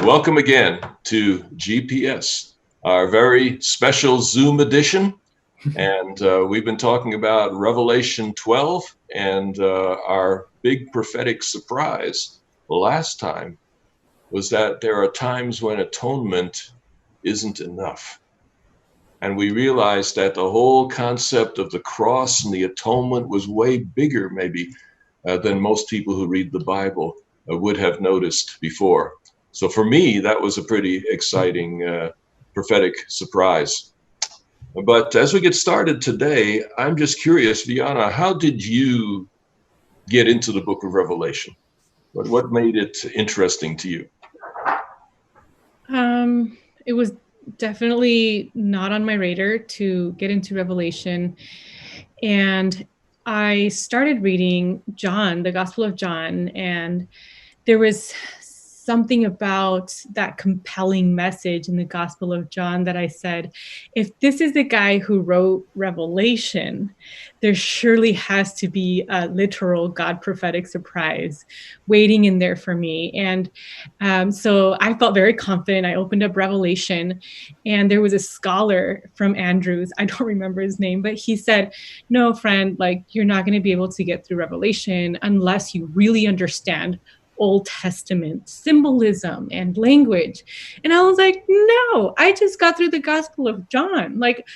Welcome again to GPS, our very special Zoom edition. And we've been talking about Revelation 12 and our big prophetic surprise last time was that there are times when atonement isn't enough. And we realized that the whole concept of the cross and the atonement was way bigger maybe than most people who read the Bible would have noticed before. So for me, that was a pretty exciting prophetic surprise. But as we get started today, I'm just curious, Viana, how did you get into the book of Revelation? What made it interesting to you? It was definitely not on my radar to get into Revelation. And I started reading John, the Gospel of John, and there was something about that compelling message in the Gospel of John that I said, if this is the guy who wrote Revelation, there surely has to be a literal God prophetic surprise waiting in there for me. And so I felt very confident. I opened up Revelation, and there was a scholar from Andrews. I don't remember his name, but he said, no, friend, like, you're not going to be able to get through Revelation unless you really understand Old Testament symbolism and language. And I was like, no, I just got through the Gospel of John. Like,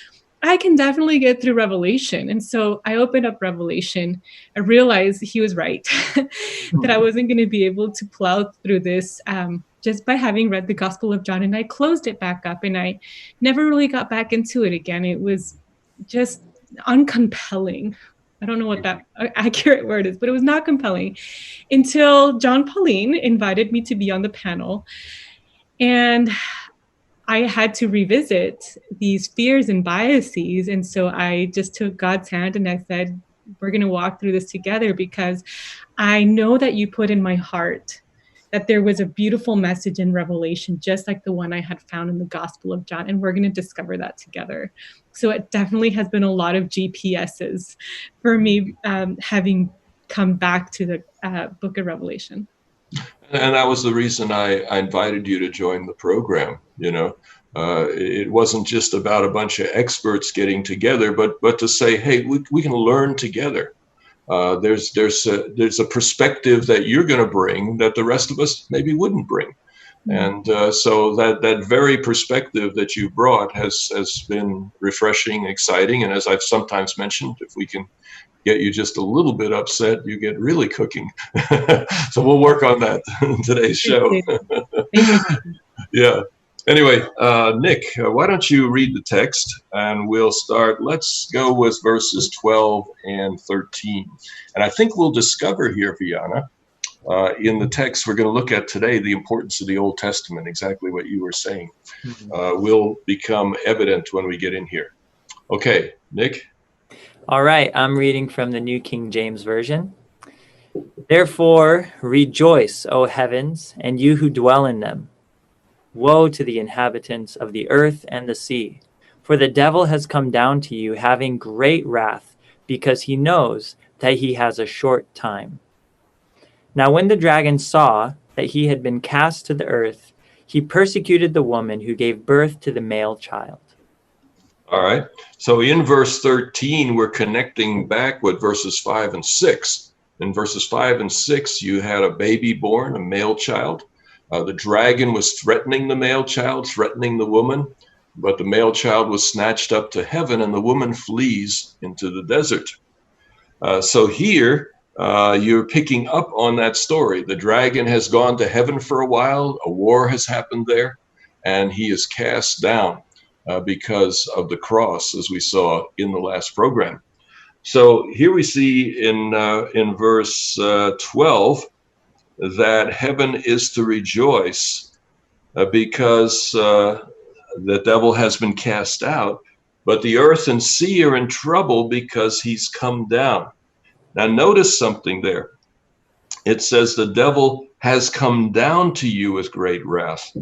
I can definitely get through Revelation. And so I opened up Revelation. I realized he was right, that I wasn't going to be able to plow through this just by having read the Gospel of John. And I closed it back up, and I never really got back into it again. It was just uncompelling. I don't know what that accurate word is, but it was not compelling until Jon Paulien invited me to be on the panel. And I had to revisit these fears and biases. And so I just took God's hand and I said, we're going to walk through this together, because I know that you put in my heart that there was a beautiful message in Revelation, just like the one I had found in the Gospel of John. And we're going to discover that together. So it definitely has been a lot of GPSs for me, having come back to the book of Revelation. And that was the reason I invited you to join the program. It wasn't just about a bunch of experts getting together, but to say, hey, we can learn together. There's a perspective that you're going to bring that the rest of us maybe wouldn't bring. And so that very perspective that you brought has been refreshing, exciting. And as I've sometimes mentioned, if we can get you just a little bit upset, you get really cooking. So we'll work on that in today's show. Yeah. Anyway, Nick, why don't you read the text and we'll start. Let's go with verses 12 and 13. And I think we'll discover here, Viana, in the text we're going to look at today, the importance of the Old Testament, exactly what you were saying, will become evident when we get in here. Okay, Nick. All right, I'm reading from the New King James Version. Therefore, rejoice, O heavens, and you who dwell in them. Woe to the inhabitants of the earth and the sea, for the devil has come down to you having great wrath, because he knows that he has a short time. Now when the dragon saw that he had been cast to the earth, he persecuted the woman who gave birth to the male child. All right. So in verse 13, we're connecting back with verses 5 and 6. In verses 5 and 6, you had a baby born, a male child. The dragon was threatening the male child, threatening the woman, but the male child was snatched up to heaven and the woman flees into the desert. So here you're picking up on that story. The dragon has gone to heaven for a while. A war has happened there, and he is cast down because of the cross, as we saw in the last program. So here we see in verse 12 that heaven is to rejoice because the devil has been cast out, but the earth and sea are in trouble because he's come down. Now notice something there. It says the devil has come down to you with great wrath.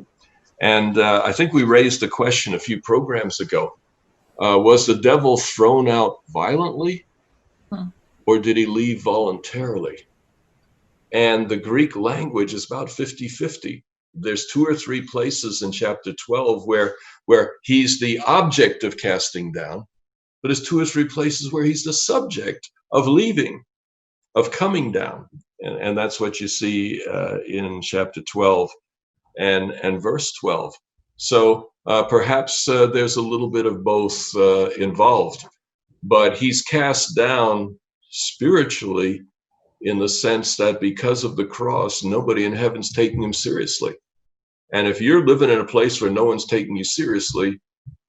And I think we raised the question a few programs ago. Was the devil thrown out violently, or did he leave voluntarily? And the Greek language is about 50-50. there's 2 or 3 places in chapter 12 where he's the object of casting down, but there's 2 or 3 places where he's the subject of leaving, of coming down. And that's what you see in chapter 12 and verse 12. So perhaps there's a little bit of both involved, but he's cast down spiritually in the sense that because of the cross, nobody in heaven's taking him seriously. And if you're living in a place where no one's taking you seriously,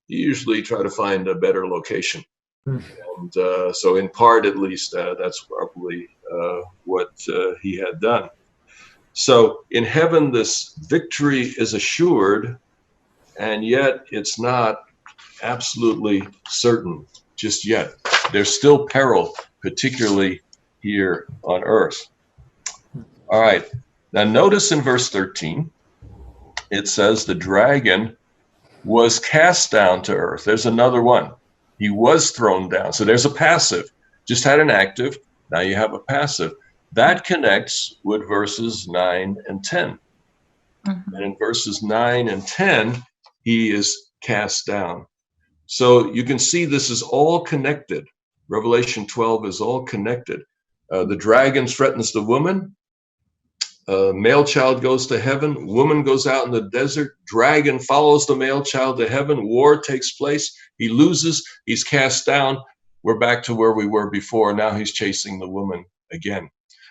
you usually try to find a better location. And so in part, at least, that's probably what he had done. So in heaven, this victory is assured, and yet it's not absolutely certain just yet. There's still peril, particularly here on earth. All right. Now notice in verse 13, it says the dragon was cast down to earth. There's another one. He was thrown down. So there's a passive. Just had an active. Now you have a passive. That connects with verses 9 and 10. And in verses 9 and 10, he is cast down. So you can see this is all connected. Revelation 12 is all connected. The dragon threatens the woman. Male child goes to heaven. Woman goes out in the desert. Dragon follows the male child to heaven. War takes place. He loses. He's cast down. We're back to where we were before. Now he's chasing the woman again.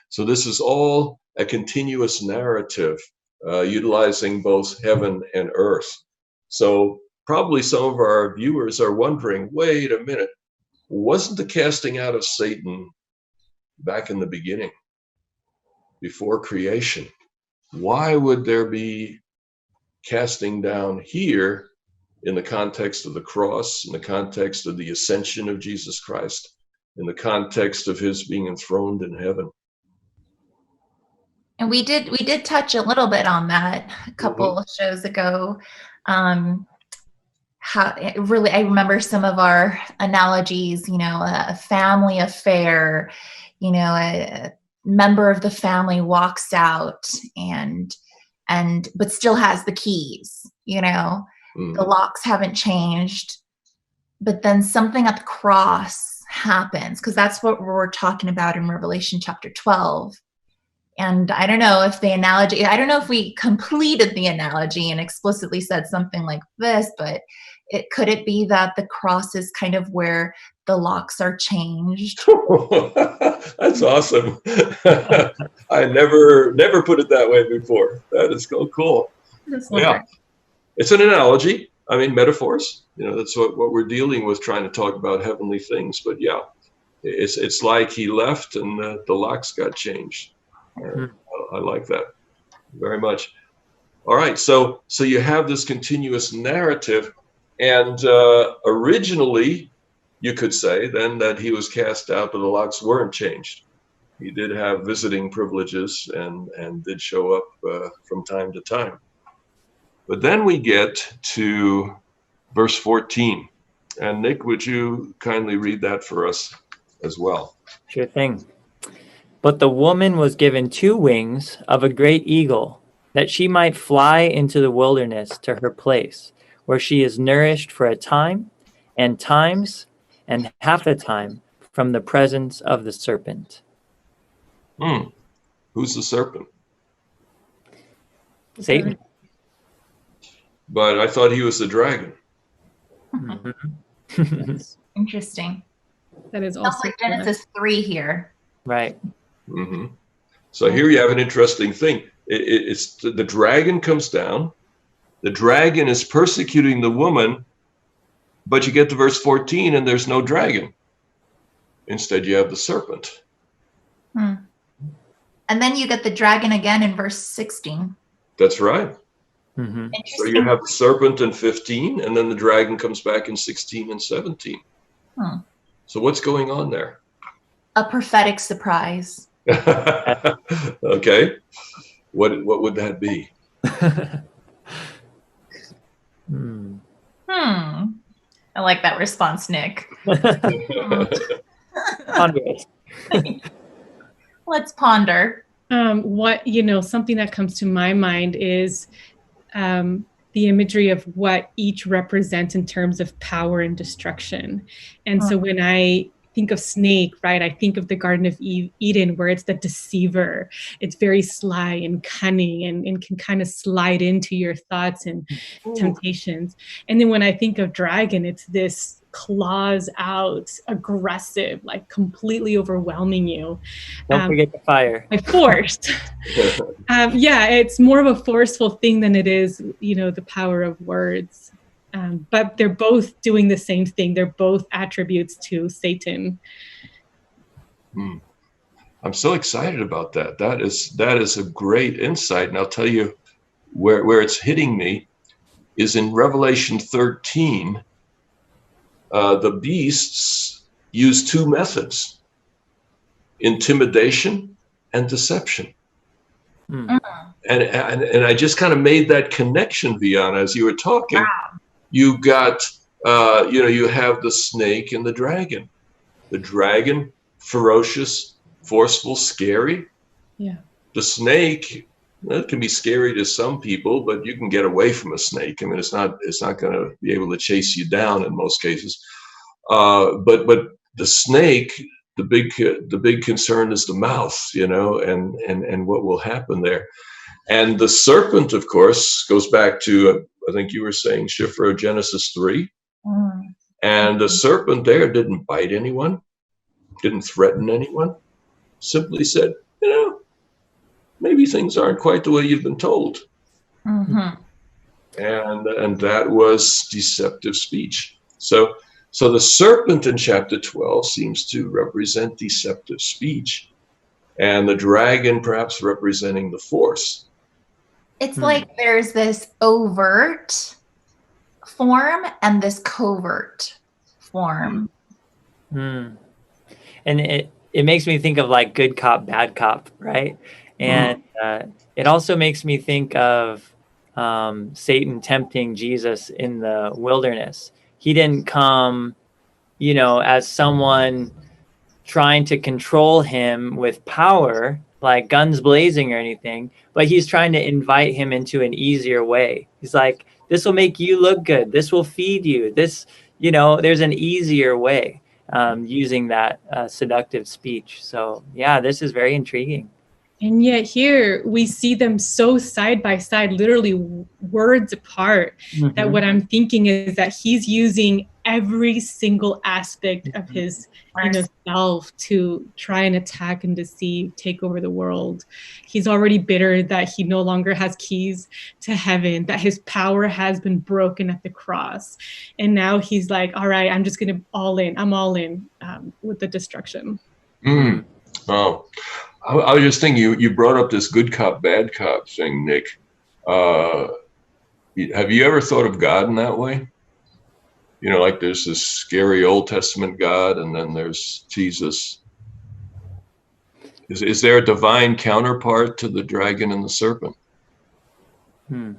So this is all a continuous narrative, utilizing both heaven and earth. So probably some of our viewers are wondering, wait a minute, wasn't the casting out of Satan back in the beginning, before creation? Why would there be casting down here in the context of the cross, in the context of the ascension of Jesus Christ, in the context of his being enthroned in heaven? And we did touch a little bit on that a couple of shows ago. How really, I remember some of our analogies, you know, a family affair, you know, a member of the family walks out but still has the keys, you know, the locks haven't changed, but then something at the cross happens, because that's what we're talking about in Revelation chapter 12. And I don't know if the analogy, I don't know if we completed the analogy and explicitly said something like this, but could it be that the cross is kind of where the locks are changed? That's awesome. I never put it that way before. That is so cool. Yeah, it's an analogy. I mean, metaphors. You know, that's what we're dealing with, trying to talk about heavenly things. But yeah, it's like he left and the locks got changed. I like that very much. All right, so you have this continuous narrative, and originally you could say then that he was cast out, but the locks weren't changed. He did have visiting privileges and did show up from time to time. But then we get to verse 14. And Nick, would you kindly read that for us as well? Sure thing. But the woman was given 2 wings of a great eagle, that she might fly into the wilderness to her place, where she is nourished for a time, and times, and half a time from the presence of the serpent. Who's the serpent? Satan. But I thought he was the dragon. That's interesting. That is also like Genesis 3 here. Right. So here you have an interesting thing. It's the dragon comes down. The dragon is persecuting the woman, but you get to verse 14 and there's no dragon. Instead, you have the serpent. And then you get the dragon again in verse 16. That's right. So you have the serpent in 15, and then the dragon comes back in 16 and 17. So what's going on there? A prophetic surprise. Okay. What would that be? I like that response, Nick. Let's ponder. Something that comes to my mind is the imagery of what each represents in terms of power and destruction. And so when I think of snake, right, I think of the Garden of Eden, where it's the deceiver. It's very sly and cunning and can kind of slide into your thoughts and temptations. And then when I think of dragon, it's this claws out, aggressive, like completely overwhelming you. Don't forget the fire. By force. It's more of a forceful thing than it is, the power of words. But they're both doing the same thing. They're both attributes to Satan. I'm so excited about that. That is a great insight. And I'll tell you where it's hitting me is in Revelation 13. The beasts use two methods: intimidation and deception. And I just kind of made that connection, Viana, as you were talking. Wow. You got, you have the snake and the dragon. The dragon, ferocious, forceful, scary. Yeah. The snake, it can be scary to some people, but you can get away from a snake. I mean, it's not going to be able to chase you down in most cases. But the snake, the big concern is the mouth, and what will happen there. And the serpent, of course, goes back to, I think you were saying, Shifra, Genesis 3. And the serpent there didn't bite anyone, didn't threaten anyone, simply said, maybe things aren't quite the way you've been told. And that was deceptive speech. So the serpent in chapter 12 seems to represent deceptive speech, and the dragon perhaps representing the force. It's like there's this overt form and this covert form. And it makes me think of like good cop, bad cop, right? And it also makes me think of Satan tempting Jesus in the wilderness. He didn't come, as someone trying to control him with power, like guns blazing or anything, but he's trying to invite him into an easier way. He's like, this will make you look good. This will feed you. This, there's an easier way using that seductive speech. So yeah, this is very intriguing. And yet here we see them so side by side, literally words apart, that what I'm thinking is that he's using every single aspect of his self to try and attack and deceive, take over the world. He's already bitter that he no longer has keys to heaven, that his power has been broken at the cross. And now he's like, all right, I'm just going to I'm all in with the destruction. Oh, I was just thinking, you brought up this good cop, bad cop thing, Nick. Have you ever thought of God in that way? Like there's this scary Old Testament God, and then there's Jesus. Is there a divine counterpart to the dragon and the serpent? Oh,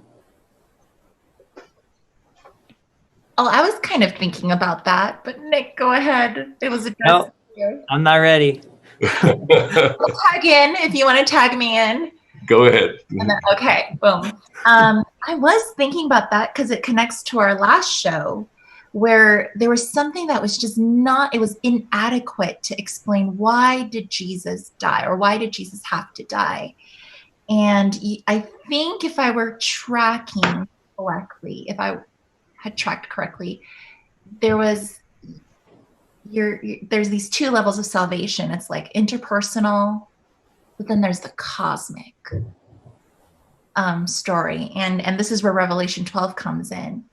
I was kind of thinking about that, but Nick, go ahead. It was addressed to you. I'm not ready. I'll tag in if you want to tag me in. Go ahead. And then, okay, boom. I was thinking about that because it connects to our last show, where there was something that was just it was inadequate to explain why did Jesus die, or why did Jesus have to die. And I think if I were tracking correctly, if I had tracked correctly, there's these two levels of salvation. It's like interpersonal, but then there's the cosmic story. And this is where Revelation 12 comes in.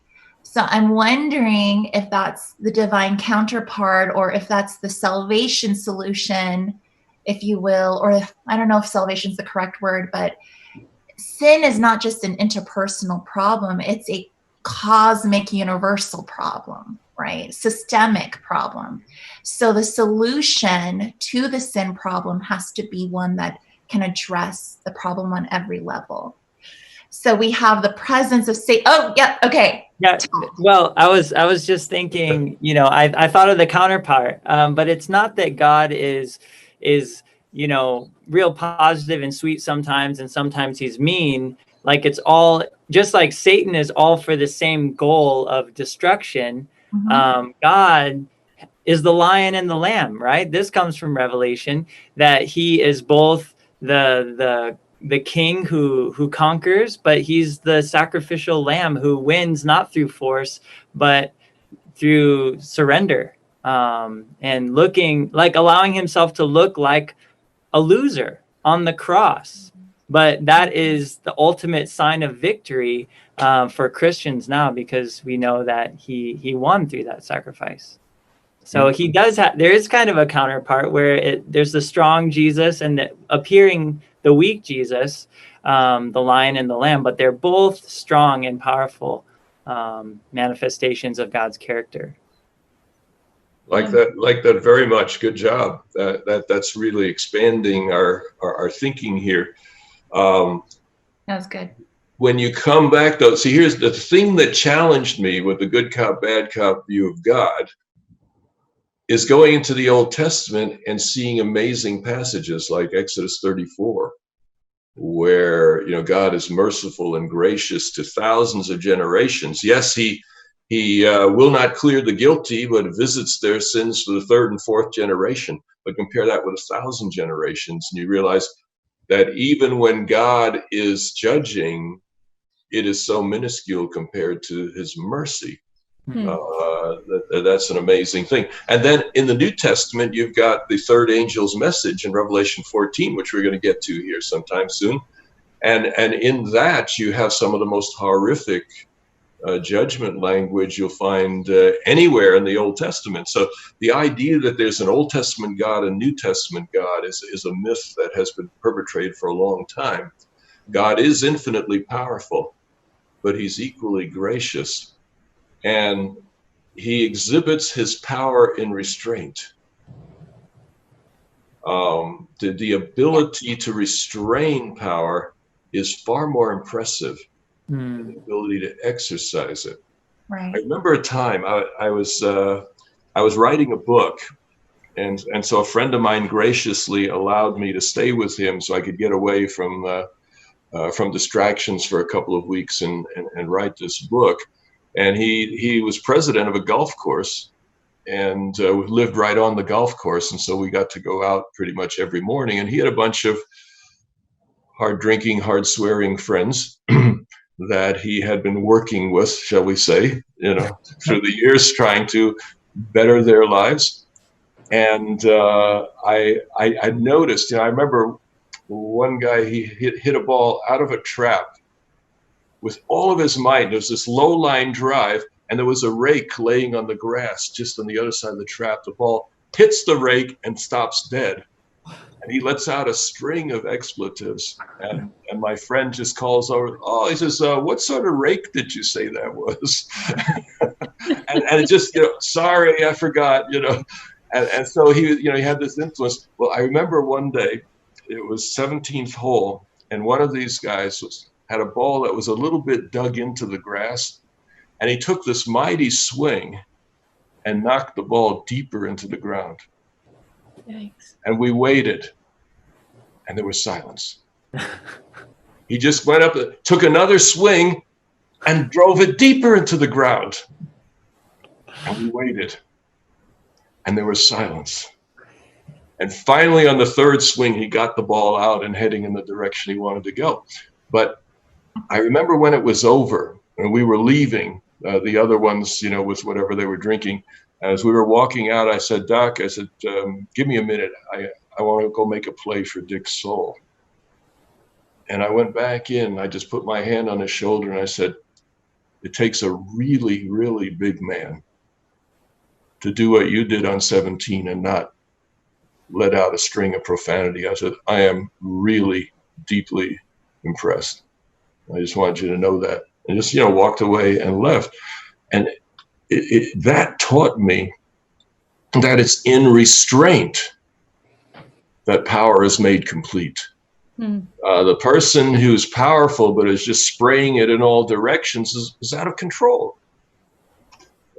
So I'm wondering if that's the divine counterpart, or if that's the salvation solution, if you will, or I don't know if salvation is the correct word, but sin is not just an interpersonal problem. It's a cosmic universal problem, right? Systemic problem. So the solution to the sin problem has to be one that can address the problem on every level. So we have the presence of Satan. Oh, yeah. Okay. Yeah. Well, I was just thinking, I thought of the counterpart, but it's not that God is you know, real positive and sweet sometimes, and sometimes he's mean. Like, it's all just like Satan is all for the same goal of destruction. God is the lion and the lamb, right? This comes from Revelation, that he is both the king who conquers, but he's the sacrificial lamb who wins not through force, but through surrender, and looking like, allowing himself to look like a loser on the cross. But that is the ultimate sign of victory for Christians now, because we know that he won through that sacrifice. So he does have, there is kind of a counterpart where there's the strong Jesus and appearing the weak Jesus, the lion and the lamb, but they're both strong and powerful manifestations of God's character. Like that very much. Good job. That's really expanding our thinking here. That's good. When you come back though, see, here's the thing that challenged me with the good cop, bad cop view of God, is going into the Old Testament and seeing amazing passages like Exodus 34, where, you know, God is merciful and gracious to thousands of generations. Yes, he will not clear the guilty, but visits their sins to the third and fourth generation. But compare that with 1,000 generations, and you realize that even when God is judging, it is so minuscule compared to his mercy. That's an amazing thing. And then in the New Testament, you've got the third angel's message in Revelation 14, which we're going to get to here sometime soon. And in that, you have some of the most horrific judgment language you'll find anywhere in the Old Testament. So the idea that there's an Old Testament God and New Testament God is a myth that has been perpetrated for a long time. God is infinitely powerful, but he's equally gracious. And he exhibits his power in restraint. The ability to restrain power is far more impressive than the ability to exercise it. Right. I remember a time I was writing a book, and so a friend of mine graciously allowed me to stay with him so I could get away from distractions for a couple of weeks and write this book. And he was president of a golf course, and we lived right on the golf course. And so we got to go out pretty much every morning. And he had a bunch of hard drinking, hard swearing friends that he had been working with, shall we say, you know, through the years, trying to better their lives. And I noticed, you know, I remember one guy, he hit a ball out of a trap with all of his might. There was this low line drive, and there was a rake laying on the grass just on the other side of the trap. The ball hits the rake and stops dead. And he lets out a string of expletives. And my friend just calls over, oh, he says, what sort of rake did you say that was? and it just, you know, sorry, I forgot, you know. And so he, you know, he had this influence. Well, I remember one day, it was 17th hole, and one of these guys had a ball that was a little bit dug into the grass, and he took this mighty swing and knocked the ball deeper into the ground. Yikes. And we waited, and there was silence. He just went up, took another swing, and drove it deeper into the ground. And we waited, and there was silence. And finally, on the third swing, he got the ball out and heading in the direction he wanted to go. But I remember when it was over and we were leaving, the other ones, you know, with whatever they were drinking. As we were walking out, I said, Doc, I said, give me a minute. I want to go make a play for Dick's soul. And I went back in. I just put my hand on his shoulder and I said, it takes a really, really big man to do what you did on 17 and not let out a string of profanity. I said, I am really deeply impressed. I just wanted you to know that. And just, you know, walked away and left. And that taught me that it's in restraint that power is made complete. The person who's powerful but is just spraying it in all directions is out of control.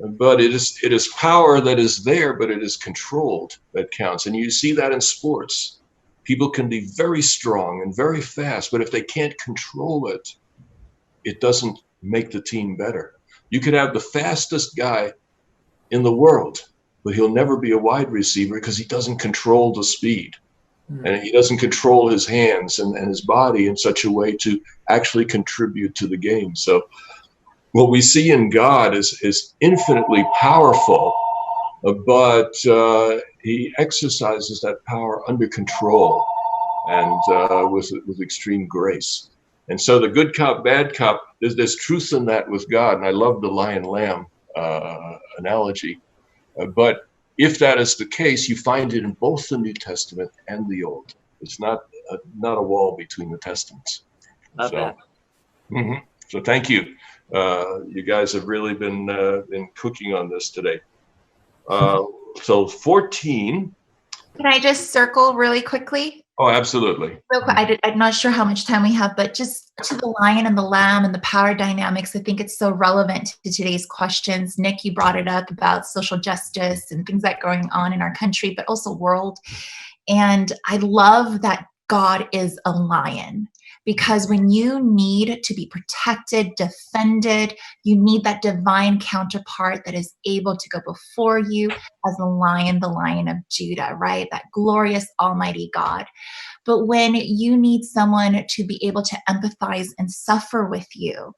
But it is power that is there, but it is controlled that counts. And you see that in sports. People can be very strong and very fast, but if they can't control it, it doesn't make the team better. You could have the fastest guy in the world, but he'll never be a wide receiver because he doesn't control the speed. And he doesn't control his hands and his body in such a way to actually contribute to the game. So what we see in God is infinitely powerful, but he exercises that power under control and with extreme grace. And so the good cop, bad cop, there's truth in that with God. And I love the lion-lamb analogy. But if that is the case, you find it in both the New Testament and the Old. It's not a wall between the testaments. Love that. So thank you. You guys have really been cooking on this today. So 14. Can I just circle really quickly? Oh, absolutely. Real quick, I'm not sure how much time we have, but just to the lion and the lamb and the power dynamics, I think it's so relevant to today's questions. Nick, you brought it up about social justice and things that are going on in our country, but also world. And I love that God is a lion, because when you need to be protected, defended, you need that divine counterpart that is able to go before you as the Lion of Judah, right? That glorious Almighty God. But when you need someone to be able to empathize and suffer with you,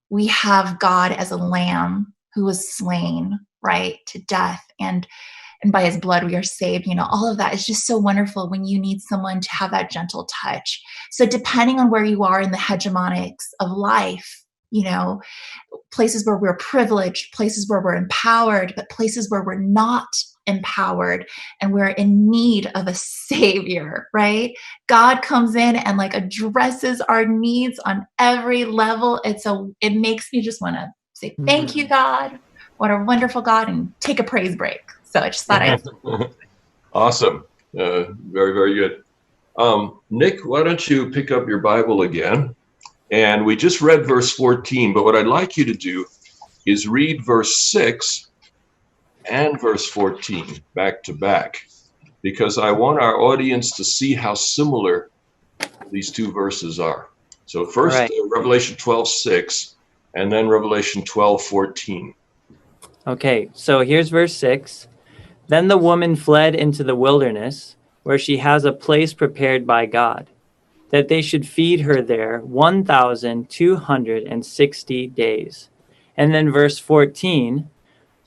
we have God as a lamb who was slain, right, to death. And by his blood we are saved. All of that is just so wonderful when you need someone to have that gentle touch. So depending on where you are in the hegemonics of life, places where we're privileged, places where we're empowered, but places where we're not empowered and we're in need of a savior, right? God comes in and addresses our needs on every level. It makes me just want to say, thank you, God. What a wonderful God, and take a praise break. So I just thought I'd. Awesome. Very, very good. Nick, why don't you pick up your Bible again? And we just read verse 14, but what I'd like you to do is read verse 6 and verse 14 back to back, because I want our audience to see how similar these two verses are. So first, Revelation 12:6, and then Revelation 12:14. Okay, so here's verse 6. Then the woman fled into the wilderness, where she has a place prepared by God, that they should feed her there 1,260 days. And then verse 14,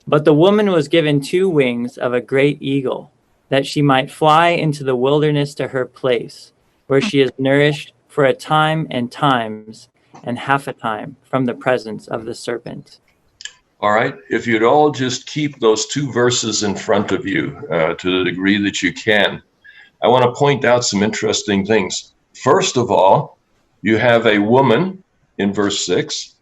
but the woman was given 2 wings of a great eagle, that she might fly into the wilderness to her place, where she is nourished for a time and times and half a time from the presence of the serpent. All right, if you'd all just keep those 2 verses in front of you to the degree that you can, I want to point out some interesting things. First of all, you have a woman in verse 6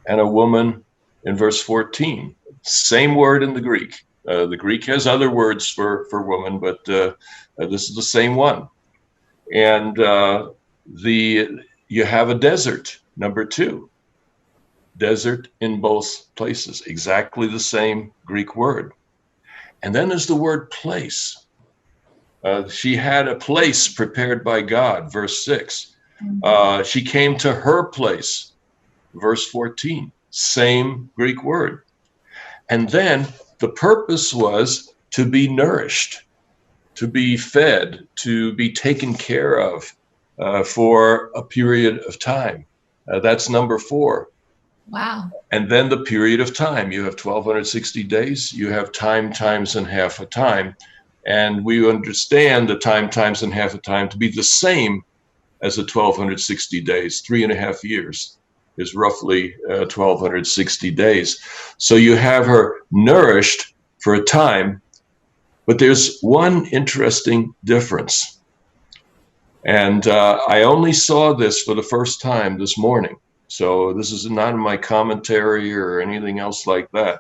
and a woman in verse 14. Same word in the Greek. The Greek has other words for woman, but this is the same one. And you have a desert, number 2. Desert in both places, exactly the same Greek word. And then there's the word place. She had a place prepared by God, verse 6. She came to her place, verse 14, same Greek word. And then the purpose was to be nourished, to be fed, to be taken care of for a period of time. That's number 4. Wow. And then the period of time. You have 1,260 days. You have time, times, and half a time. And we understand the time, times, and half a time to be the same as the 1,260 days. 3.5 years is roughly 1,260 days. So you have her nourished for a time, but there's one interesting difference. And I only saw this for the first time this morning. So this is not in my commentary or anything else like that.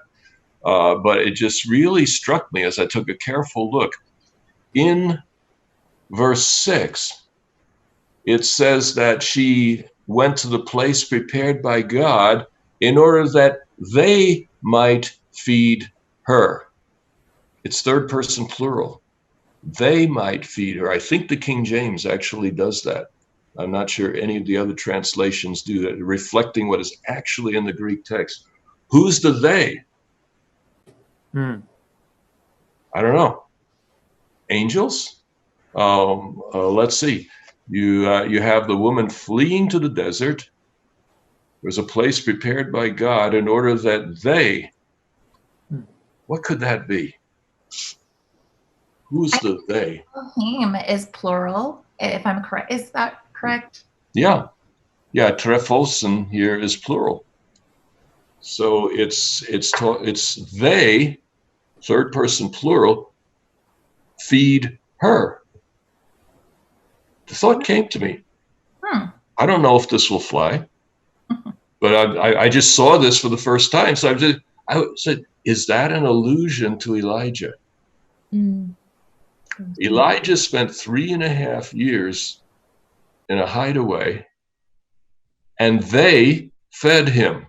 But it just really struck me as I took a careful look. In verse 6, it says that she went to the place prepared by God in order that they might feed her. It's third person plural. they might feed her. I think the King James actually does that. I'm not sure any of the other translations do that, reflecting what is actually in the Greek text. Who's the they? I don't know. Angels? Let's see. You have the woman fleeing to the desert. There's a place prepared by God in order that they, what could that be? Who's the they? Elohim is plural, if I'm correct. Is that correct? Yeah. Yeah, trephosin here is plural. So it's they, third person plural, feed her. The thought came to me. I don't know if this will fly, but I just saw this for the first time. So I said, is that an allusion to Elijah? Elijah spent 3.5 years in a hideaway, and they fed him.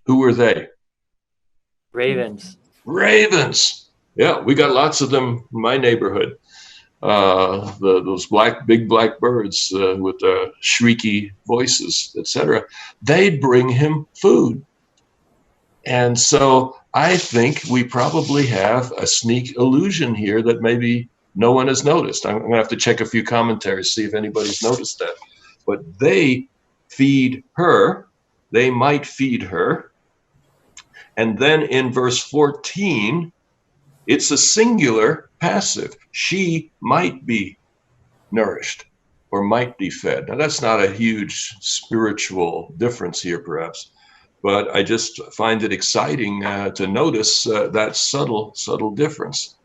Who were they? Ravens. Ravens. Yeah, we got lots of them in my neighborhood. Those big black birds with shrieky voices, etc. They'd bring him food. And so I think we probably have a sneak allusion here that maybe no one has noticed. I'm going to have to check a few commentaries, see if anybody's noticed that. But they feed her. They might feed her. And then in verse 14, it's a singular passive. She might be nourished or might be fed. Now, that's not a huge spiritual difference here, perhaps, but I just find it exciting to notice that subtle difference.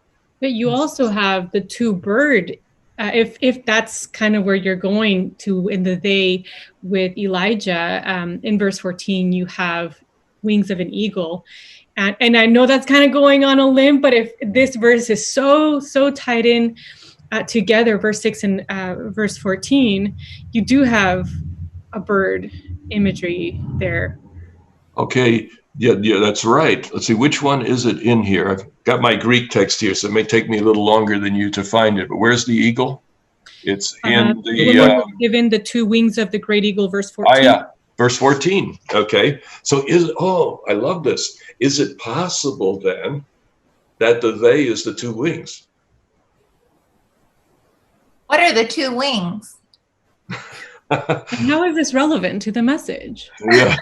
But you also have the two bird, if that's kind of where you're going to in the they with Elijah. In verse 14, you have wings of an eagle. And I know that's kind of going on a limb, but if this verse is so tied in together, verse 6 and verse 14, you do have a bird imagery there. Okay, yeah, that's right. Let's see, which one is it in here? I've got my Greek text here, so it may take me a little longer than you to find it, but where's the eagle? It's in the... given the two wings of the great eagle, verse 14. Yeah. Verse 14, okay. So I love this. Is it possible then that the they is the two wings? What are the two wings? How is this relevant to the message? Yeah.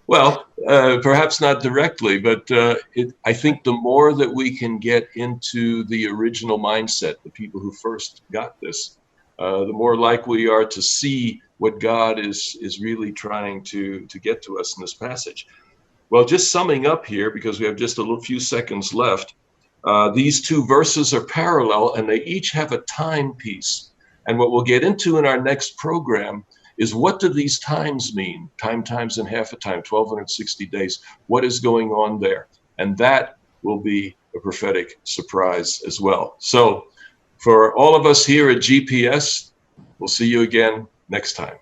Well, perhaps not directly, but I think the more that we can get into the original mindset, the people who first got this, the more likely we are to see what God is really trying to get to us in this passage. Well, just summing up here, because we have just a few seconds left, these two verses are parallel and they each have a timepiece. And what we'll get into in our next program is, what do these times mean? Time times and half a time, 1260 days. What is going on there? And that will be a prophetic surprise as well. So for all of us here at GPS, we'll see you again next time.